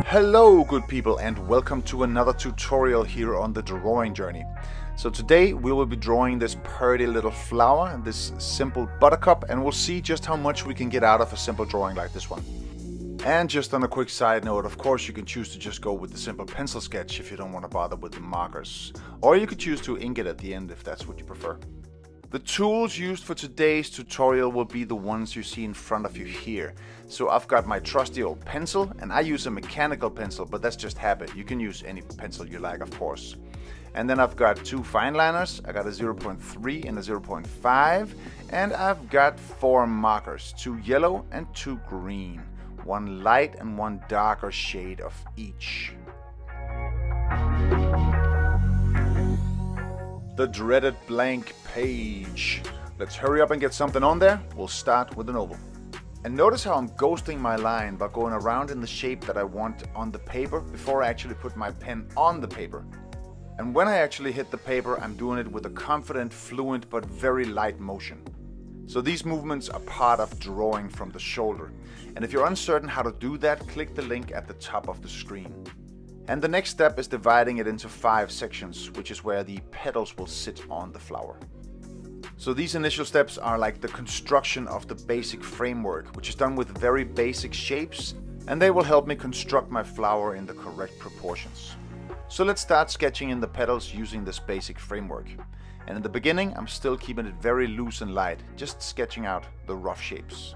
Hello good people and welcome to another tutorial here on the drawing journey. So today we will be drawing this pretty little flower, this simple buttercup, and we'll see just how much we can get out of a simple drawing like this one. And just on a quick side note, of course you can choose to just go with the simple pencil sketch if you don't want to bother with the markers. Or you could choose to ink it at the end if that's what you prefer. The tools used for today's tutorial will be the ones you see in front of you here. So I've got my trusty old pencil, and I use a mechanical pencil, but that's just habit. You can use any pencil you like, of course. And then I've got two fine liners. I got a 0.3 and a 0.5. And I've got four markers, two yellow and two green. One light and one darker shade of each. The dreaded blank page. Let's hurry up and get something on there. We'll start with an oval. And notice how I'm ghosting my line by going around in the shape that I want on the paper before I actually put my pen on the paper. And when I actually hit the paper, I'm doing it with a confident, fluent, but very light motion. So these movements are part of drawing from the shoulder. And if you're uncertain how to do that, click the link at the top of the screen. And the next step is dividing it into 5 sections, which is where the petals will sit on the flower. So these initial steps are like the construction of the basic framework, which is done with very basic shapes, and they will help me construct my flower in the correct proportions. So let's start sketching in the petals using this basic framework. And in the beginning, I'm still keeping it very loose and light, just sketching out the rough shapes.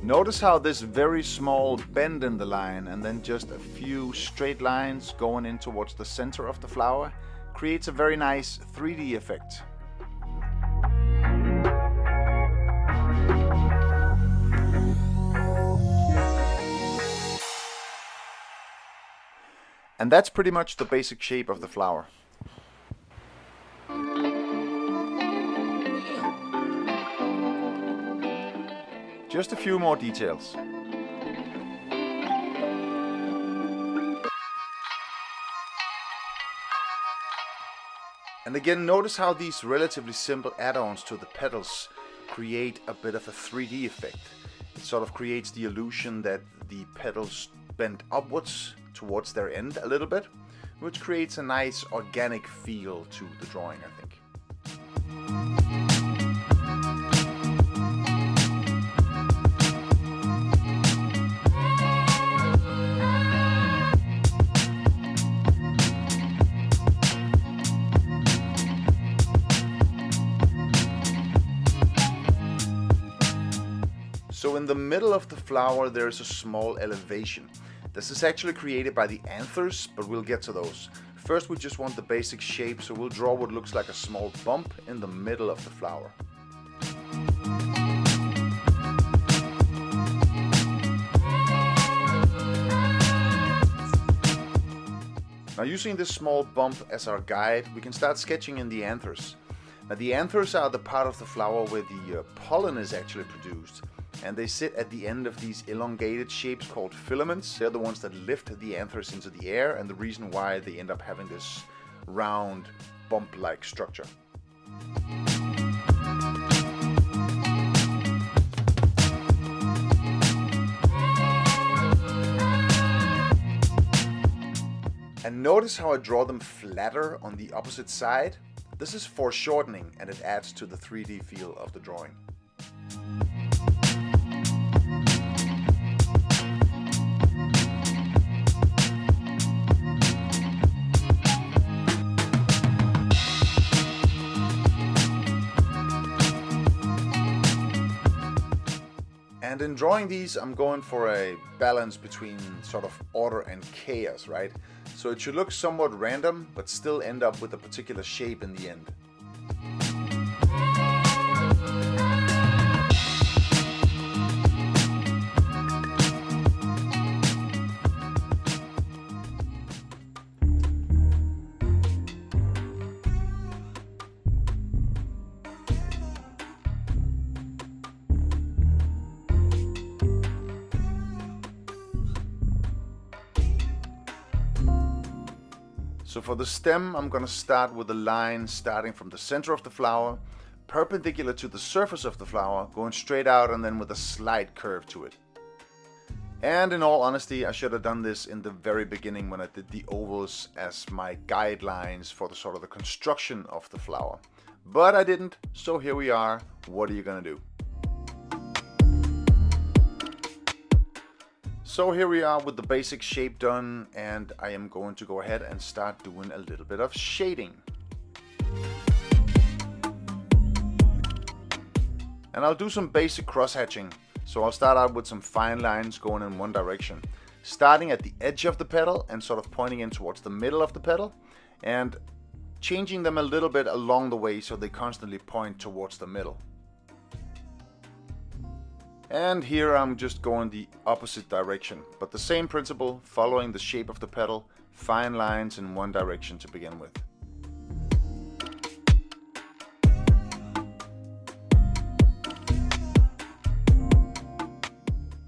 Notice how this very small bend in the line and then just a few straight lines going in towards the center of the flower creates a very nice 3D effect. And that's pretty much the basic shape of the flower. Just a few more details. And again, notice how these relatively simple add-ons to the petals create a bit of a 3D effect. It sort of creates the illusion that the petals bend upwards towards their end a little bit, which creates a nice organic feel to the drawing, I think. So in the middle of the flower there is a small elevation. This is actually created by the Anthers, but we'll get to those. First we just want the basic shape, so we'll draw what looks like a small bump in the middle of the flower. Now using this small bump as our guide, we can start sketching in the anthers. Now the anthers are the part of the flower where the pollen is actually produced. And they sit at the end of these elongated shapes called filaments. They're the ones that lift the anthers into the air, and the reason why they end up having this round, bump-like structure. And notice how I draw them flatter on the opposite side? This is foreshortening, and it adds to the 3D feel of the drawing. And in drawing these, I'm going for a balance between sort of order and chaos, right? So it should look somewhat random, but still end up with a particular shape in the end. So for the stem, I'm going to start with a line starting from the center of the flower, perpendicular to the surface of the flower, going straight out and then with a slight curve to it. And in all honesty, I should have done this in the very beginning when I did the ovals as my guidelines for the sort of the construction of the flower. But I didn't, so here we are. What are you gonna do? So here we are with the basic shape done, and I am going to go ahead and start doing a little bit of shading. And I'll do some basic cross hatching. So I'll start out with some fine lines going in one direction, starting at the edge of the petal and sort of pointing in towards the middle of the petal, and changing them a little bit along the way so they constantly point towards the middle. And here I'm just going the opposite direction, but the same principle, following the shape of the petal, fine lines in one direction to begin with.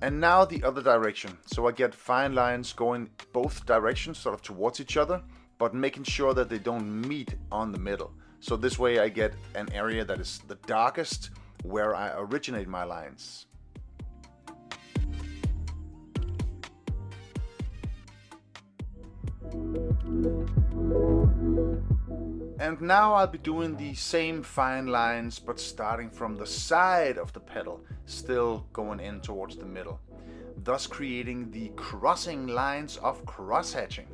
And now the other direction, so I get fine lines going both directions, sort of towards each other, but making sure that they don't meet on the middle. So this way I get an area that is the darkest where I originate my lines. And now I'll be doing the same fine lines, but starting from the side of the petal, still going in towards the middle, thus creating the crossing lines of cross-hatching.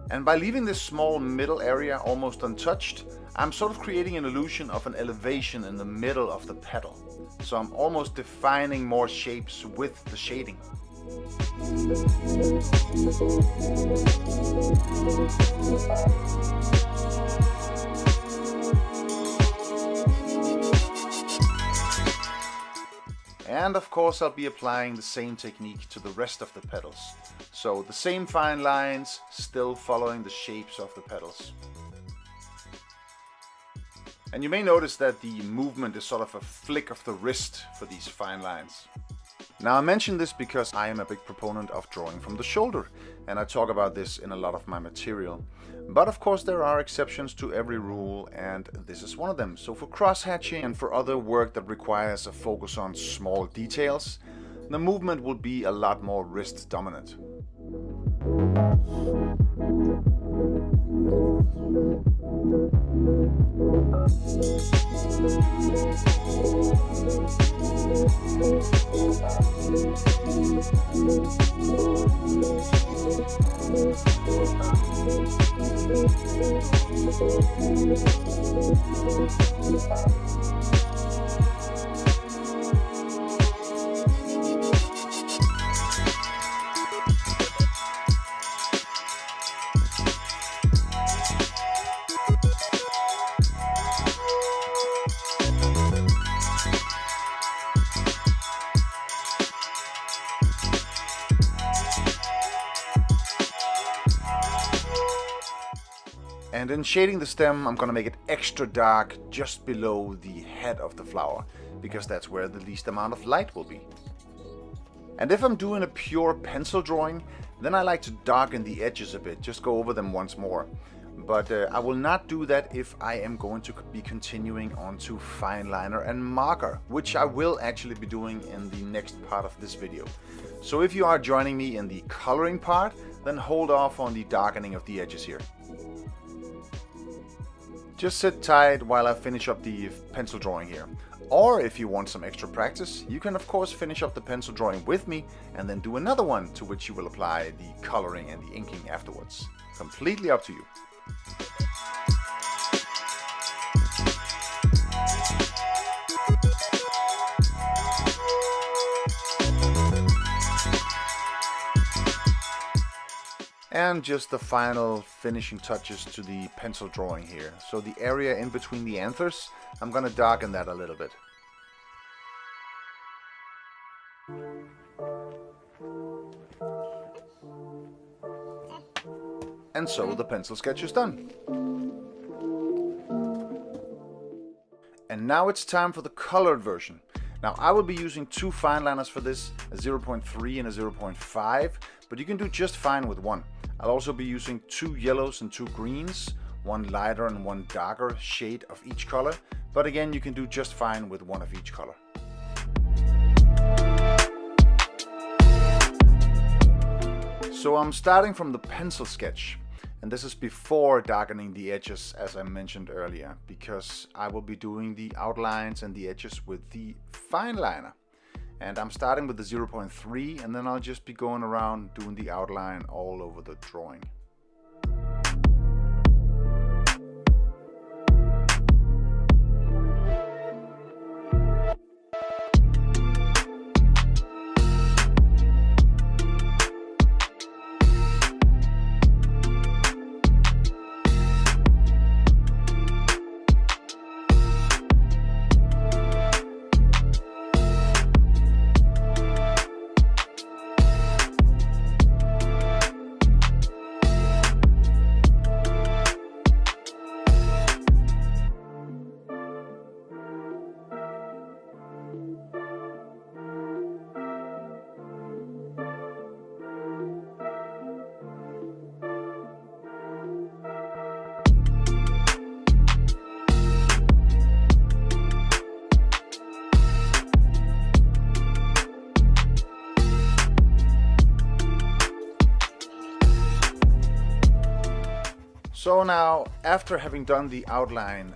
And by leaving this small middle area almost untouched, I'm sort of creating an illusion of an elevation in the middle of the petal. So I'm almost defining more shapes with the shading. And of course I'll be applying the same technique to the rest of the petals. So the same fine lines, still following the shapes of the petals. And you may notice that the movement is sort of a flick of the wrist for these fine lines. Now I mention this because I am a big proponent of drawing from the shoulder, and I talk about this in a lot of my material. But of course there are exceptions to every rule, and this is one of them. So for cross-hatching and for other work that requires a focus on small details, the movement will be a lot more wrist dominant. And in shading the stem, I'm gonna make it extra dark just below the head of the flower, because that's where the least amount of light will be. And if I'm doing a pure pencil drawing, then I like to darken the edges a bit, just go over them once more. But I will not do that if I am going to be continuing on to fine liner and marker, which I will actually be doing in the next part of this video. So if you are joining me in the coloring part, then hold off on the darkening of the edges here. Just sit tight while I finish up the pencil drawing here. Or if you want some extra practice, you can of course finish up the pencil drawing with me and then do another one to which you will apply the coloring and the inking afterwards. Completely up to you. And just the final finishing touches to the pencil drawing here. So the area in between the anthers, I'm gonna darken that a little bit. And so the pencil sketch is done. And now it's time for the colored version. Now I will be using two fine liners for this, a 0.3 and a 0.5, but you can do just fine with one. I'll also be using two yellows and two greens, one lighter and one darker shade of each color, but again you can do just fine with one of each color. So I'm starting from the pencil sketch, and this is before darkening the edges as I mentioned earlier, because I will be doing the outlines and the edges with the fine liner. And I'm starting with the 0.3 and then I'll just be going around doing the outline all over the drawing. So now, after having done the outline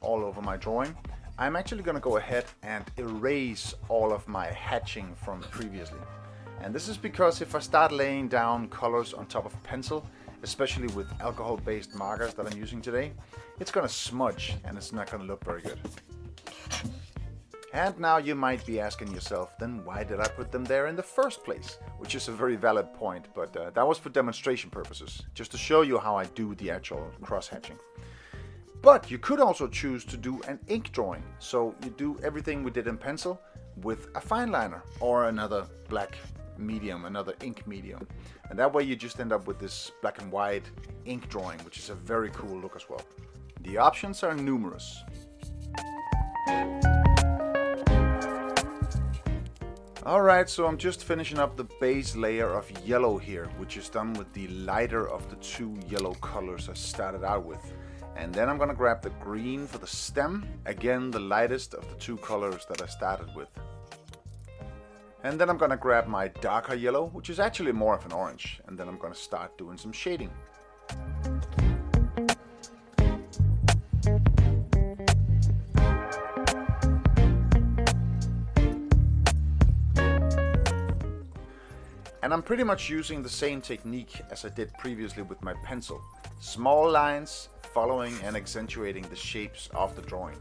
all over my drawing, I'm actually going to go ahead and erase all of my hatching from previously. And this is because if I start laying down colors on top of pencil, especially with alcohol-based markers that I'm using today, it's going to smudge and it's not going to look very good. And now you might be asking yourself, then why did I put them there in the first place? Which is a very valid point, but that was for demonstration purposes, just to show you how I do the actual cross-hatching. But you could also choose to do an ink drawing. So you do everything we did in pencil with a fine liner or another black medium, another ink medium. And that way you just end up with this black and white ink drawing, which is a very cool look as well. The options are numerous. Alright, so I'm just finishing up the base layer of yellow here, which is done with the lighter of the two yellow colors I started out with. And then I'm gonna grab the green for the stem, again the lightest of the two colors that I started with. And then I'm gonna grab my darker yellow, which is actually more of an orange, and then I'm gonna start doing some shading. And I'm pretty much using the same technique as I did previously with my pencil. Small lines, following and accentuating the shapes of the drawing.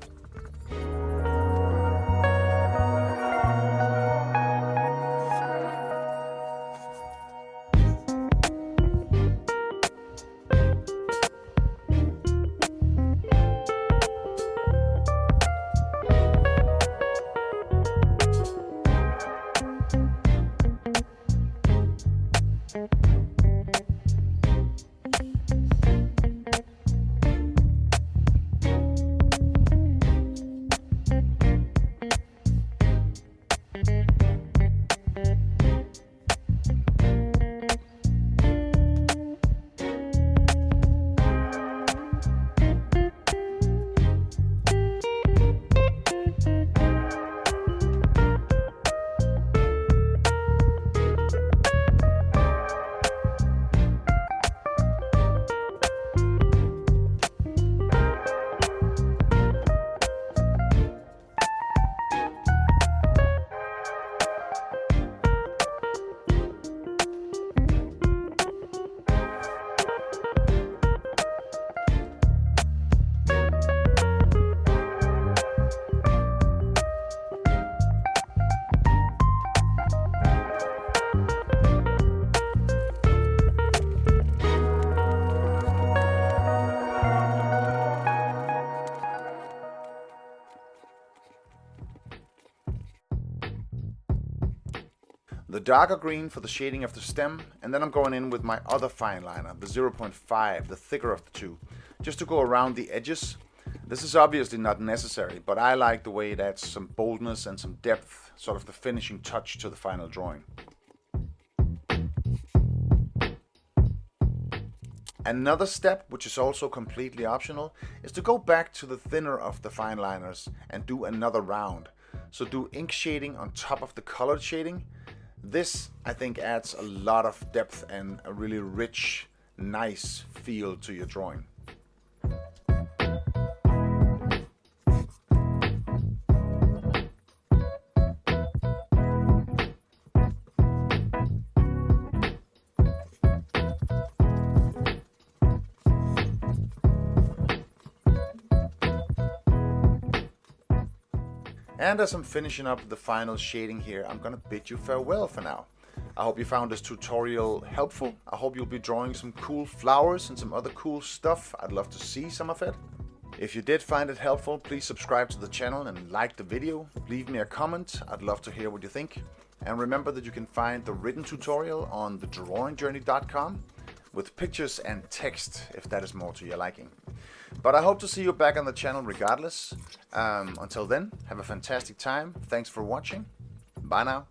The darker green for the shading of the stem, and then I'm going in with my other fine liner, the 0.5, the thicker of the two, just to go around the edges. This is obviously not necessary, but I like the way it adds some boldness and some depth, sort of the finishing touch to the final drawing. Another step, which is also completely optional, is to go back to the thinner of the fine liners and do another round. So do ink shading on top of the colored shading. This, I think, adds a lot of depth and a really rich, nice feel to your drawing. And as I'm finishing up the final shading here, I'm gonna bid you farewell for now. I hope you found this tutorial helpful. I hope you'll be drawing some cool flowers and some other cool stuff. I'd love to see some of it. If you did find it helpful, please subscribe to the channel and like the video. Leave me a comment. I'd love to hear what you think. And remember that you can find the written tutorial on thedrawingjourney.com with pictures and text if that is more to your liking. But I hope to see you back on the channel regardless. Until then, have a fantastic time. Thanks for watching. Bye now.